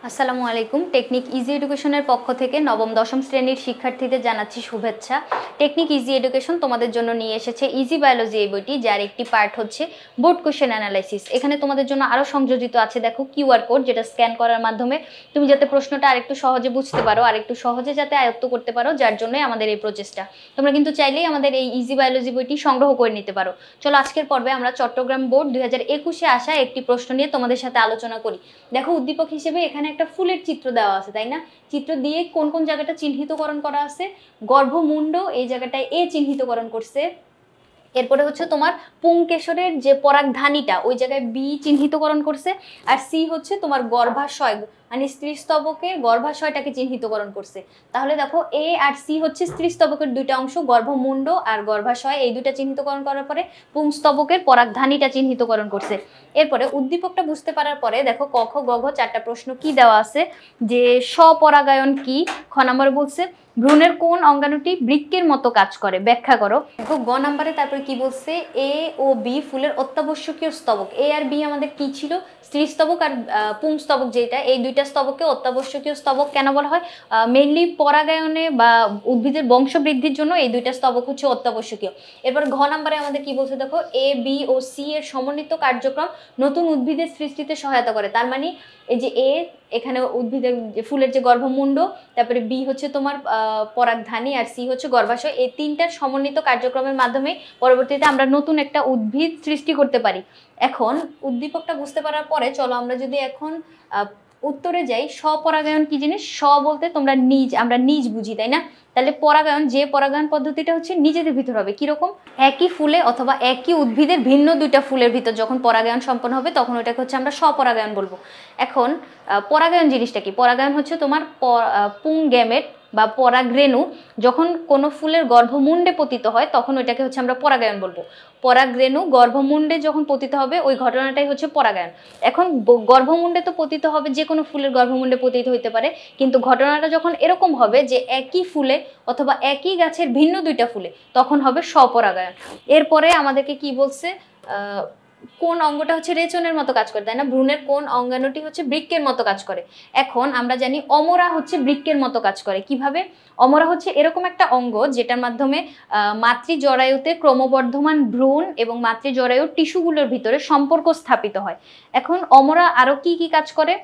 আসসালামু আলাইকুম। Technique easy এডুকেশনের পক্ষ থেকে নবম দশম শ্রেণীর শিক্ষার্থীদের জানাচ্ছি শুভেচ্ছা। টেকনিক ইজি এডুকেশন তোমাদের জন্য নিয়ে এসেছে ইজি বায়োলজি এই বইটি, যার একটি পার্ট হচ্ছে বোর্ড কোশ্চেন অ্যানালাইসিস। এখানে তোমাদের জন্য আরও সংযোজিত আছে দেখো কিউআর কোড, যেটা স্ক্যান করার মাধ্যমে তুমি যাতে প্রশ্নটা আরেকটু সহজে বুঝতে পারো, আরেকটু সহজে যাতে আয়ত্ত করতে পারো, যার জন্যই আমাদের এই প্রচেষ্টা। তোমরা কিন্তু চাইলেই আমাদের এই ইজি বায়োলজি বইটি সংগ্রহ করে নিতে পারো। চলো আজকের পর্বে আমরা চট্টগ্রাম বোর্ড 2021-এ আসা একটি প্রশ্ন নিয়ে তোমাদের সাথে আলোচনা করি। দেখো, উদ্দীপক হিসেবে এখানে একটা ফুলের চিত্র দেওয়া আছে, তাই না? চিত্র দিয়ে কোন কোন জায়গাটা চিহ্নিতকরণ করা আছে? গর্ভমুণ্ড এই জায়গাটায় এ চিহ্নিতকরণ করছে। এরপরে হচ্ছে তোমার পুংকেশরের যে পরাগধানীটা ওই জায়গায় বি চিহ্নিতকরণ করছে। আর সি হচ্ছে তোমার গর্ভাশয়, মানে স্ত্রীস্তবকের গর্ভাশয়টাকে চিহ্নিতকরণ করছে। তাহলে দেখো, এ আর সি হচ্ছে স্ত্রীস্তবকের দুইটা অংশ, গর্ভমুণ্ড আর গর্ভাশয়, এই দুইটা চিহ্নিতকরণ করার পরে পুংস্তবকের পরাগধানীটা চিহ্নিতকরণ করছে। এরপরে উদ্দীপকটা বুঝতে পারার পরে দেখো ক খ গ ঘ চারটা প্রশ্ন কি দেওয়া আছে, যে স্বপরাগায়ন কি। খ নম্বরে বলছে ভ্রূণের কোন অঙ্গাণুটি বৃক্কের মতো কাজ করে, ব্যাখ্যা করো। দেখো গ নম্বরে তারপরে কি বলছে, এ ও বি ফুলের অত্যাবশ্যকীয় স্তবক। এ আর বি আমাদের কি ছিল? স্ত্রীস্তবক আর পুংস্তবক, যেটা এই দুইটা স্তবককে অত্যাবশ্যকীয় স্তবক কেন বলা হয়? মেইনলি পরাগায়নে বা উদ্ভিদের বংশবৃদ্ধির জন্য এই দুইটা স্তবক হচ্ছে অত্যাবশ্যকীয়। এরপর ঘ নম্বরে আমাদের কি বলছে দেখো, এ বি ও সি এর সমন্বিত কার্যক্রম নতুন উদ্ভিদের সৃষ্টিতে সহায়তা করে। তার মানে এই যে এ এখানে উদ্ভিদের যে ফুলের যে গর্ভমুণ্ড, তারপরে বি হচ্ছে তোমার পরাগধানী, আর সি হচ্ছে গর্ভাশয়, এই তিনটার সমন্বিত কার্যক্রমের মাধ্যমে পরবর্তীতে আমরা নতুন একটা উদ্ভিদ সৃষ্টি করতে পারি। এখন উদ্দীপকটা বুঝতে পারার পরে চলো আমরা যদি এখন উত্তরে যাই। স্বপরাগায়ন কি জিনিস? স্ব বলতে তোমরা নিজ, আমরা নিজ বুঝি, তাই না? তাহলে পরাগায়ন, যে পরাগায়ন পদ্ধতিটা হচ্ছে নিজেদের ভিতর হবে। কিরকম? একই ফুলে অথবা একই উদ্ভিদের ভিন্ন দুইটা ফুলের ভিতর যখন পরাগায়ন সম্পন্ন হবে তখন ওটাকে হচ্ছে আমরা স্বপরাগায়ন বলবো। এখন পরাগায়ন জিনিসটা কি? পরাগায়ন হচ্ছে তোমার পুংগ্যামেট বা পরাগরেণু যখন কোনো ফুলের গর্ভমুণ্ডে পতিত হয় তখন ওইটাকে হচ্ছে আমরা পরাগায়ন বলবো। পরাগরেণু গর্ভমুণ্ডে যখন পতিত হবে ওই ঘটনাটাই হচ্ছে পরাগায়ন। এখন গর্ভমুণ্ডে তো পতিত হবে, যে কোনো ফুলের গর্ভমুণ্ডে পতিত হইতে পারে, কিন্তু ঘটনাটা যখন এরকম হবে যে একই ফুলে অথবা একই গাছের ভিন্ন দুইটা ফুলে তখন হবে স্বপরাগায়ন। এরপরে আমাদেরকে কি বলছে, কোন অঙ্গটা হচ্ছে রেচনের মতো কাজ করে, তাই না? ভ্রূণের কোন অঙ্গাণুটি হচ্ছে বৃক্কের মতো কাজ করে। এখন আমরা জানি অমরা হচ্ছে বৃক্কের মতো কাজ করে। কিভাবে? অমরা হচ্ছে এরকম একটা অঙ্গ যেটার মাধ্যমে মাতৃজরায়ুতে ক্রমবর্ধমান ভ্রূণ এবং মাতৃজরায়ুর টিস্যুগুলোর ভিতরে সম্পর্ক স্থাপিত হয়। এখন অমরা আরো কি কি কাজ করে?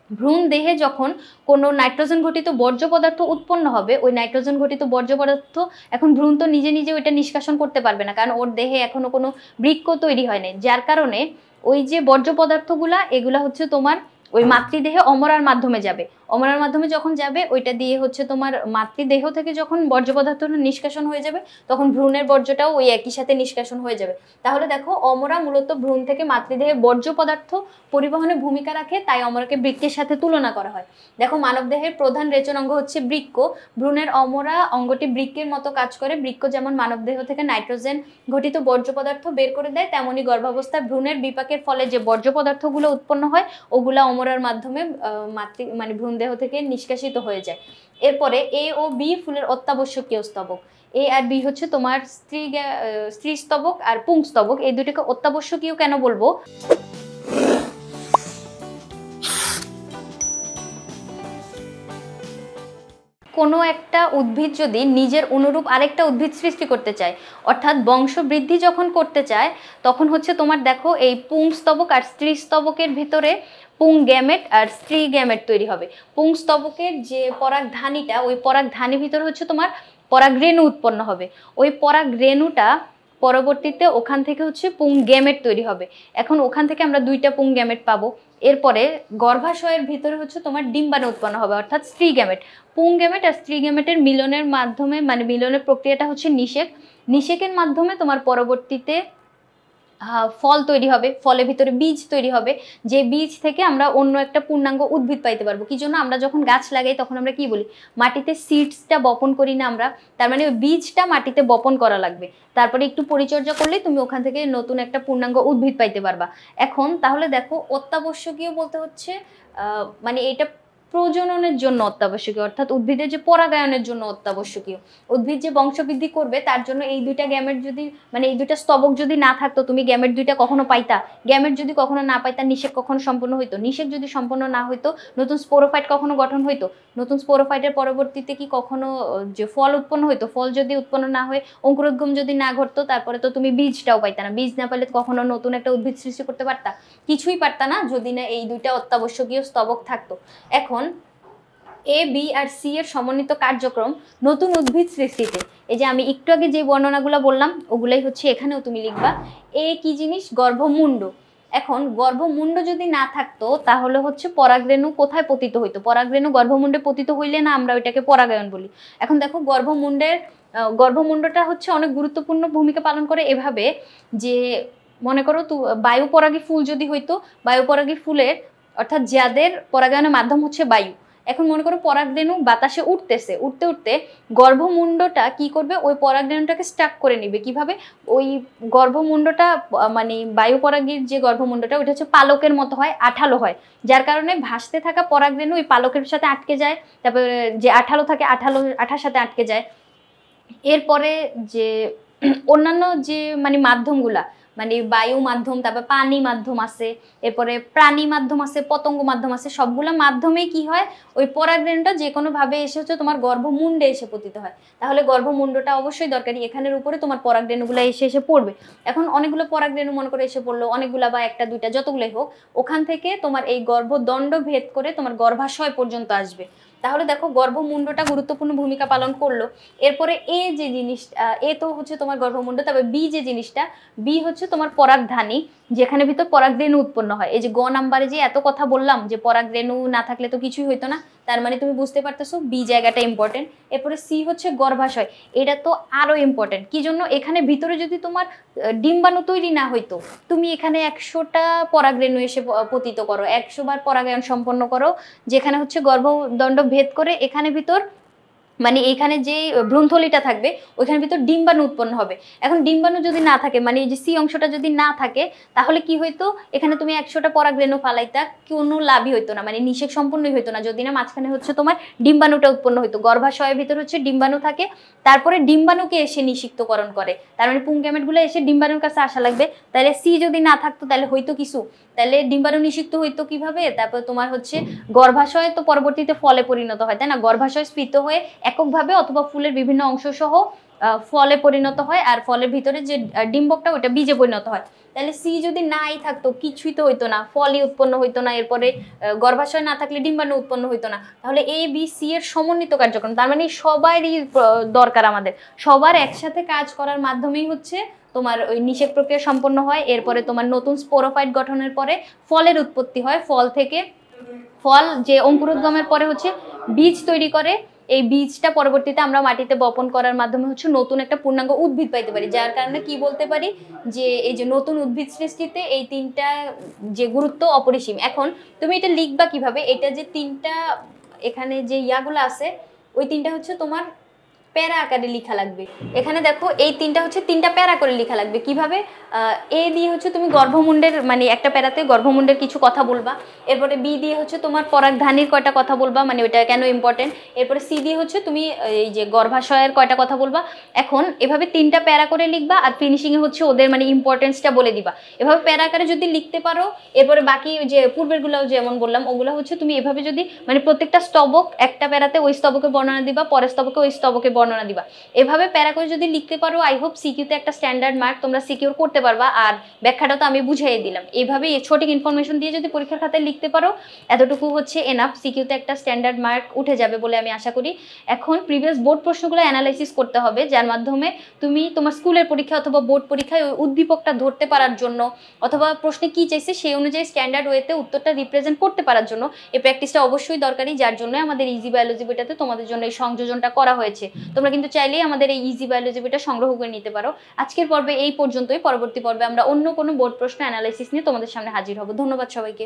ভ্রূণ দেহে যখন কোনো নাইট্রোজেন ঘটিত বর্জ্য পদার্থ উৎপন্ন হবে, ওই নাইট্রোজেন ঘটিত বর্জ্য পদার্থ এখন ভ্রূণ তো নিজে নিজে ওইটা নিষ্কাশন করতে পারবে না, কারণ ওর দেহে এখনো কোনো বৃক্ক তৈরি হয়নি, যার কারণে ওই যে বর্জ্য পদার্থগুলা এগুলা হচ্ছে তোমার ওই মাতৃদেহে অমরার মাধ্যমে যাবে। অমরার মাধ্যমে যখন যাবে ওইটা দিয়ে হচ্ছে তোমার মাতৃদেহ থেকে যখন বর্জ্য পদার্থটা নিষ্কাশন হয়ে যাবে তখন ভ্রূণের বর্জ্যটাও ওই একই সাথে নিষ্কাশন হয়ে যাবে। তাহলে দেখো, অমরা মূলত ভ্রূণ থেকে মাতৃদেহে বর্জ্য পদার্থ পরিবহনে ভূমিকা রাখে, তাই অমরাকে বৃক্কের সাথে তুলনা করা হয়। দেখো, মানবদেহের প্রধান রেচন অঙ্গ হচ্ছে বৃক্ক। ভ্রূণের অমরা অঙ্গটি বৃক্কের মতো কাজ করে। বৃক্ক যেমন মানবদেহ থেকে নাইট্রোজেন ঘটিত বর্জ্য পদার্থ বের করে দেয়, তেমনি গর্ভাবস্থায় ভ্রূণের বিপাকের ফলে যে বর্জ্য পদার্থগুলো উৎপন্ন হয় ওগুলা অমরার মাধ্যমে মানে ভ্রূণ দেহ থেকে নিষ্কাশিত হয়ে যায়। এরপরে এ ও বি ফুলের অত্যাবশ্যকীয় স্তবক। এ আর বি হচ্ছে তোমার স্ত্রীস্তবক আর পুংস্তবক, এই দুটোকে অত্যাবশ্যকীয় কেন বলবো? কোনো একটা উদ্ভিদ যদি নিজের অনুরূপ আরেকটা উদ্ভিদ সৃষ্টি করতে চায়, অর্থাৎ বংশবৃদ্ধি যখন করতে চায়, তখন হচ্ছে তোমার দেখো এই পুংস্তবক আর স্ত্রীস্তবকের ভিতরে পুংগ্যামেট আর স্ত্রী গ্যামেট তৈরি হবে। পুংস্তবকের যে পরাগধানীটা, ওই পরাগধানীর ভিতরে হচ্ছে তোমার পরাগরেণু উৎপন্ন হবে। ওই পরাগরেণুটা পরবর্তীতে ওখান থেকে হচ্ছে পুংগ্যামেট তৈরি হবে। এখন ওখান থেকে আমরা দুইটা পুংগ্যামেট পাবো। এরপরে গর্ভাশয়ের ভিতরে হচ্ছে তোমার ডিম্বাণু উৎপন্ন হবে, অর্থাৎ স্ত্রী গ্যামেট। পুংগ্যামেট আর স্ত্রী গ্যামেটের মিলনের মাধ্যমে, মানে মিলনের প্রক্রিয়াটা হচ্ছে নিষেক। নিষেকের মাধ্যমে তোমার পরবর্তীতে ফল তৈরি হবে, ফলের ভিতরে বীজ তৈরি হবে, যে বীজ থেকে আমরা অন্য একটা পূর্ণাঙ্গ উদ্ভিদ পাইতে পারবো। কি জন্য? আমরা যখন গাছ লাগাই তখন আমরা কি বলি, মাটিতে সিডসটা বপন করি না আমরা? তার মানে ওই বীজটা মাটিতে বপন করা লাগবে, তারপরে একটু পরিচর্যা করলে তুমি ওখান থেকে নতুন একটা পূর্ণাঙ্গ উদ্ভিদ পাইতে পারবা। এখন তাহলে দেখো, অত্যাবশ্যকীয় বলতে হচ্ছে মানে এটা প্রজননের জন্য অত্যাবশ্যকীয়, অর্থাৎ উদ্ভিদের যে পরাগায়নের জন্য অত্যাবশ্যকীয়। উদ্ভিদ যে বংশবৃদ্ধি করবে তার জন্য এই দুইটা গ্যামেট যদি মানে এই দুইটা স্তবক যদি না থাকতো তুমি গ্যামেট দুইটা কখনো পাইতা? গ্যামেট যদি কখনো না পাইতা নিষেক কখনো সম্পন্ন হইতো? নিষেক যদি সম্পন্ন না হইতো নতুন স্পোরোফাইট কখনো গঠন হইতো? নতুন স্পোরোফাইটের পরবর্তীতে কি কখনো যে ফল উৎপন্ন হইতো? ফল যদি উৎপন্ন না হয়ে অঙ্কুরোদ্গম যদি না ঘটতো তারপরে তো তুমি বীজটাও পাইতা না। বীজ না পাইলে কখনো নতুন একটা উদ্ভিদ সৃষ্টি করতে পারতা? কিছুই পারতা না যদি না এই দুইটা অত্যাবশ্যকীয় স্তবক থাকতো। এখন এ, বি আর সি এর সমন্বিত কার্যক্রম নতুন উদ্ভিদ সৃষ্টিতে, এই যে আমি একটু আগে যে বর্ণনাগুলো বললাম ওগুলাই হচ্ছে এখানেও তুমি লিখবা। এ কি জিনিস? গর্ভমুণ্ড। এখন গর্ভমুণ্ড যদি না থাকতো তাহলে হচ্ছে পরাগরেণু কোথায় পতিত হইতো? পরাগরেণু গর্ভমুণ্ডে পতিত হইলে না আমরা ওইটাকে পরাগায়ন বলি। এখন দেখো গর্ভমুণ্ডটা হচ্ছে অনেক গুরুত্বপূর্ণ ভূমিকা পালন করে এভাবে যে মনে করো বায়ু পরাগী ফুল যদি হইতো, বায়ু পরাগী ফুলের অর্থাৎ যাদের পরাগায়নের মাধ্যম হচ্ছে বায়ু, এখন মনে করো পরাগরেণু বাতাসে উঠতেছে, উঠতে উঠতে গর্ভমুণ্ডটা কি করবে? ওই পরাগরেণুটাকে স্টাক করে নিবে। কিভাবে? ওই গর্ভমুণ্ডটা মানে বায়ু পরাগীর যে গর্ভমুণ্ডটা ওইটা হচ্ছে পালকের মতো হয়, আঠালো হয়, যার কারণে ভাসতে থাকা পরাগরেণু ওই পালকের সাথে আটকে যায়, তারপরে যে আঠালো থাকে আঠার সাথে আটকে যায়। এরপরে যে অন্যান্য যে মানে মাধ্যমগুলা মানে বায়ু মাধ্যম, তারপর পানি মাধ্যম আছে, এরপরে প্রাণী মাধ্যম আছে, পতঙ্গ মাধ্যম আছে, সবগুলো মাধ্যমে কি হয়? ওই পরাগরেণুটা যে কোনো ভাবে এসে হচ্ছে তোমার গর্ভমুণ্ডে এসে পতিত হয়। তাহলে গর্ভমুণ্ডটা অবশ্যই দরকারি, এখানের উপরে তোমার পরাগরেণুগুলো এসে পড়বে। এখন অনেকগুলো পরাগরেণু মনে করে এসে পড়লো, অনেকগুলা বা একটা দুইটা যতগুলোই হোক, ওখান থেকে তোমার এই গর্ভদণ্ড ভেদ করে তোমার গর্ভাশয় পর্যন্ত আসবে। তাহলে দেখো গর্ভমুণ্ডটা গুরুত্বপূর্ণ ভূমিকা পালন করলো। এরপরে এ যে জিনিসটা, এ তো হচ্ছে তোমার গর্ভমুণ্ড, তবে বি যে জিনিসটা, বি হচ্ছে তোমার পরাগধানী, যেখানে ভিতর পরাগরেণু উৎপন্ন হয়। এই যে গ নাম্বারে যে এত কথা বললাম যে পরাগরেণু না থাকলে তো কিছুই হইতো না, তার মানে তুমি বুঝতে পারতেছো বি জায়গাটা ইম্পর্টেন্ট। এরপরে সি হচ্ছে গর্ভাশয়, এটা তো আরো ইম্পর্টেন্ট। কি জন্য? এখানে ভিতরে যদি তোমার ডিম্বাণু তৈরি না হইতো, তুমি এখানে 100টা পরাগরেণু এসে পতিত করো, 100 বার পরাগায়ন সম্পন্ন করো, যেখানে হচ্ছে গর্ভদণ্ড ভেদ করে এখানে ভিতর মানে এখানে যে ভ্রূণথলিটা থাকবে ওইখানে ভিতর ডিম্বাণু উৎপন্ন হবে। এখন ডিম্বাণু যদি না থাকে মানে এই যে সি অংশটা যদি না থাকে তাহলে কি হইতো? এখানে তুমি 100টা পরাগরেণু ফালাইতা, কোনো লাভই হইতো না, মানে নিষেক সম্পূর্ণই হইতো না যদি না মাঝখানে হচ্ছে তোমার ডিম্বাণুটা উৎপন্ন হইতো। গর্ভাশয়ের ভিতর হচ্ছে ডিম্বাণু থাকে, তারপরে ডিম্বাণুকে এসে নিষিক্তকরণ করে, তার মানে পুংগ্যামেটগুলো এসে ডিম্বাণুর কাছে আসা লাগবে। তাহলে সি যদি না থাকতো তাহলে হইতো কিছু, তাহলে ডিম্বাণু নিষিক্ত হইতো কিভাবে? তারপর তোমার হচ্ছে গর্ভাশয় তো পরবর্তীতে ফলে পরিণত হয়, তাই না? গর্ভাশয় স্ফীত হয়ে এককভাবে অথবা ফুলের বিভিন্ন অংশ সহ ফলে পরিণত হয়, আর ফলের ভিতরে যে ডিম্বকটা ওটা বীজে পরিণত হয়। তাহলে সি যদি নাই থাকতো কিছুই তো হইতো না, ফলই উৎপন্ন হইতো না, এরপরে গর্ভাশয় না থাকলে ডিম্বাণু উৎপন্ন হইতো না। তাহলে এ বি সি এর সমন্বিত কার্যক্রম, তার মানে সবারই দরকার, আমাদের সবার একসাথে কাজ করার মাধ্যমেই হচ্ছে তোমার ওই নিষেক প্রক্রিয়া সম্পন্ন হয়। এরপরে তোমার নতুন স্পোরোফাইট গঠনের পরে ফলের উৎপত্তি হয়, ফল থেকে ফল যে অঙ্কুরোদ্গমের পরে হচ্ছে বীজ তৈরি করে, এই বীজটা পরবর্তীতে আমরা মাটিতে বপন করার মাধ্যমে হচ্ছে নতুন একটা পূর্ণাঙ্গ উদ্ভিদ পাইতে পারি। যার কারণে কি বলতে পারি যে এই যে নতুন উদ্ভিদ সৃষ্টিতে এই তিনটা যে গুরুত্ব অপরিসীম। এখন তুমি এটা লিখবা কিভাবে? এটা যে তিনটা এখানে যে ইয়াগুলো আছে ওই তিনটা হচ্ছে তোমার প্যারা আকারে লেখা লাগবে। এখানে দেখো এই তিনটা হচ্ছে তিনটা প্যারা করে লেখা লাগবে। কিভাবে? এ দিয়ে হচ্ছে তুমি গর্ভমুণ্ডের মানে একটা প্যারাতে গর্ভমুণ্ডের কিছু কথা বলবা, এরপরে বি দিয়ে হচ্ছে তোমার পরাগধানীর কয়টা কথা বলবা মানে ওইটা কেন ইম্পর্টেন্ট, এরপরে সি দিয়ে হচ্ছে তুমি এই যে গর্ভাশয়ের কয়টা কথা বলবা। এখন এভাবে তিনটা প্যারা করে লিখবা আর ফিনিশিংয়ে হচ্ছে ওদের মানে ইম্পর্টেন্সটা বলে দিবা। এভাবে প্যারা আকারে যদি লিখতে পারো, এরপরে বাকি যে পূর্বেরগুলোও যেমন বললাম ওগুলো হচ্ছে তুমি এভাবে যদি মানে প্রত্যেকটা স্তবক একটা প্যারাতে ওই স্তবকে বর্ণনা দিবা, পরের স্তবকে ওই স্তবকে বর্ণনা দিবা। এভাবে প্যারা করে যদি লিখতে পারো আই হোপ সিকিউতে একটা স্ট্যান্ডার্ড মার্ক তোমরা সিকিউর করতে পারবা। আর ব্যাখ্যাটা তো আমি বুঝাই দিলাম, এইভাবে সঠিক ইনফরমেশন দিয়ে যদি পরীক্ষার খাতায় লিখতে পারো এতটুকু হচ্ছে এনাফ, সিকিউতে একটা স্ট্যান্ডার্ড মার্ক উঠে যাবে বলে আমি আশা করি। এখন প্রিভিয়াস বোর্ড প্রশ্নগুলো অ্যানালাইসিস করতে হবে, যার মাধ্যমে তুমি তোমার স্কুলের পরীক্ষা অথবা বোর্ড পরীক্ষায় ওই উদ্দীপকটা ধরতে পারার জন্য অথবা প্রশ্নে কি চাইছে সেই অনুযায়ী স্ট্যান্ডার্ড ওয়েতে উত্তরটা রিপ্রেজেন্ট করতে পারার জন্য এই প্র্যাকটিসটা অবশ্যই দরকারি, যার জন্য আমাদের ইজি বায়োলজি বইটাতে তোমাদের জন্য এই সংযোজনটা করা হয়েছে। তোমরা কিন্তু চাইলেই আমাদের এই ইজি বায়োলজি বইটা সংগ্রহ করে নিতে পারো। আজকের পর্বে এই পর্যন্তই, পরবর্তী পর্বে আমরা অন্য কোনো বোর্ড প্রশ্ন অ্যানালাইসিস নিয়ে তোমাদের সামনে হাজির হব। ধন্যবাদ সবাইকে।